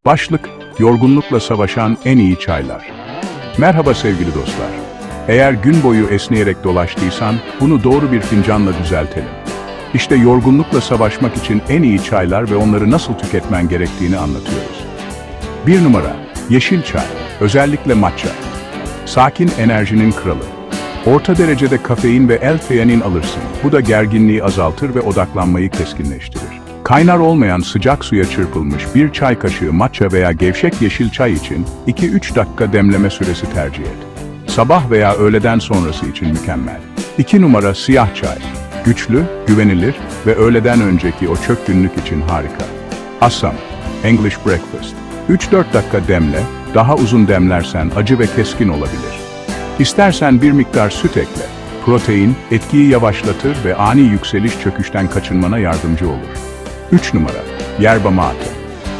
Başlık, yorgunlukla savaşan en iyi çaylar. Merhaba sevgili dostlar. Eğer gün boyu esneyerek dolaştıysan, bunu doğru bir fincanla düzeltelim. İşte yorgunlukla savaşmak için en iyi çaylar ve onları nasıl tüketmen gerektiğini anlatıyoruz. 1 numara, yeşil çay, özellikle matcha. Sakin enerjinin kralı. Orta derecede kafein ve L-theanin alırsın. Bu da gerginliği azaltır ve odaklanmayı keskinleştirir. Kaynar olmayan sıcak suya çırpılmış bir çay kaşığı matcha veya gevşek yeşil çay için 2-3 dakika demleme süresi tercih et. Sabah veya öğleden sonrası için mükemmel. 2 numara siyah çay. Güçlü, güvenilir ve öğleden önceki o çökkünlük için harika. Assam, English breakfast. 3-4 dakika demle, daha uzun demlersen acı ve keskin olabilir. İstersen bir miktar süt ekle. Protein, etkiyi yavaşlatır ve ani yükseliş çöküşten kaçınmana yardımcı olur. 3 numara, yerba mate.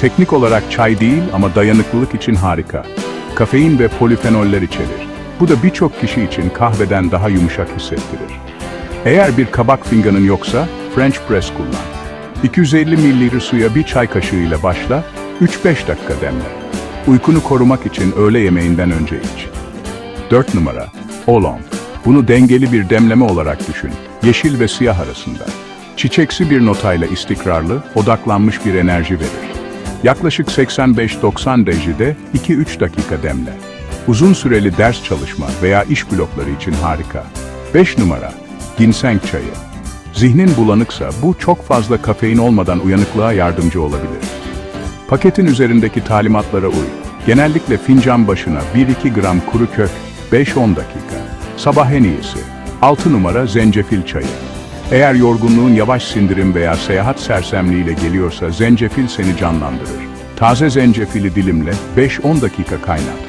Teknik olarak çay değil ama dayanıklılık için harika. Kafein ve polifenoller içerir. Bu da birçok kişi için kahveden daha yumuşak hissettirir. Eğer bir kabak fincanın yoksa, French press kullan. 250 ml suya bir çay kaşığı ile başla, 3-5 dakika demle. Uykunu korumak için öğle yemeğinden önce iç. 4 numara, oolong. Bunu dengeli bir demleme olarak düşün, yeşil ve siyah arasında. Çiçeksi bir notayla istikrarlı, odaklanmış bir enerji verir. Yaklaşık 85-90 derecede 2-3 dakika demle. Uzun süreli ders çalışma veya iş blokları için harika. 5 numara, ginseng çayı. Zihnin bulanıksa bu çok fazla kafein olmadan uyanıklığa yardımcı olabilir. Paketin üzerindeki talimatlara uy. Genellikle fincan başına 1-2 gram kuru kök, 5-10 dakika. Sabah en iyisi. 6 numara zencefil çayı. Eğer yorgunluğun yavaş sindirim veya seyahat sersemliğiyle geliyorsa zencefil seni canlandırır. Taze zencefili dilimle 5-10 dakika kaynat.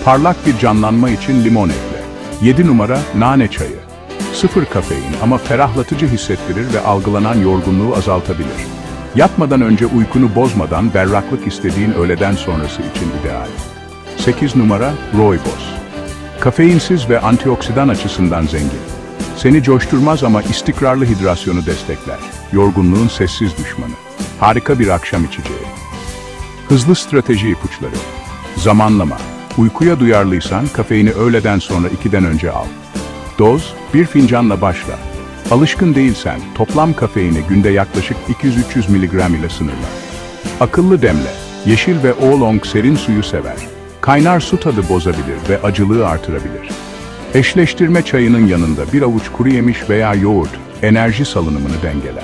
Parlak bir canlanma için limon ekle. 7 numara nane çayı. Sıfır kafein ama ferahlatıcı hissettirir ve algılanan yorgunluğu azaltabilir. Yatmadan önce uykunu bozmadan berraklık istediğin öğleden sonrası için ideal. 8 numara rooibos. Kafeinsiz ve antioksidan açısından zengin. Seni coşturmaz ama istikrarlı hidrasyonu destekler. Yorgunluğun sessiz düşmanı. Harika bir akşam içeceği. Hızlı strateji ipuçları. Zamanlama. Uykuya duyarlıysan kafeini öğleden sonra 2'den önce al. Doz, 1 fincanla başla. Alışkın değilsen toplam kafeini günde yaklaşık 200-300 mg ile sınırla. Akıllı demle. Yeşil ve oolong serin suyu sever. Kaynar su tadı bozabilir ve acılığı artırabilir. Eşleştirme çayının yanında bir avuç kuru yemiş veya yoğurt enerji salınımını dengeler.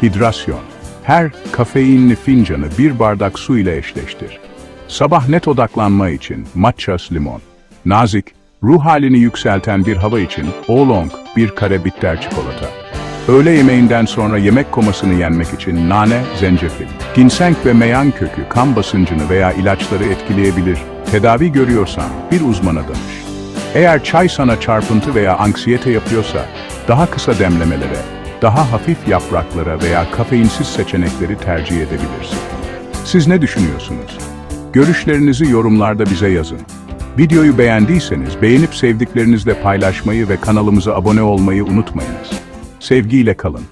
Hidrasyon. Her kafeinli fincanı bir bardak su ile eşleştir. Sabah net odaklanma için matcha limon. Nazik, ruh halini yükselten bir hava için oolong bir kare bitter çikolata. Öğle yemeğinden sonra yemek komasını yenmek için nane, zencefil. Ginseng ve meyan kökü kan basıncını veya ilaçları etkileyebilir. Tedavi görüyorsan bir uzmana danış. Eğer çay sana çarpıntı veya anksiyete yapıyorsa, daha kısa demlemelere, daha hafif yapraklara veya kafeinsiz seçenekleri tercih edebilirsin. Siz ne düşünüyorsunuz? Görüşlerinizi yorumlarda bize yazın. Videoyu beğendiyseniz beğenip sevdiklerinizle paylaşmayı ve kanalımıza abone olmayı unutmayınız. Sevgiyle kalın.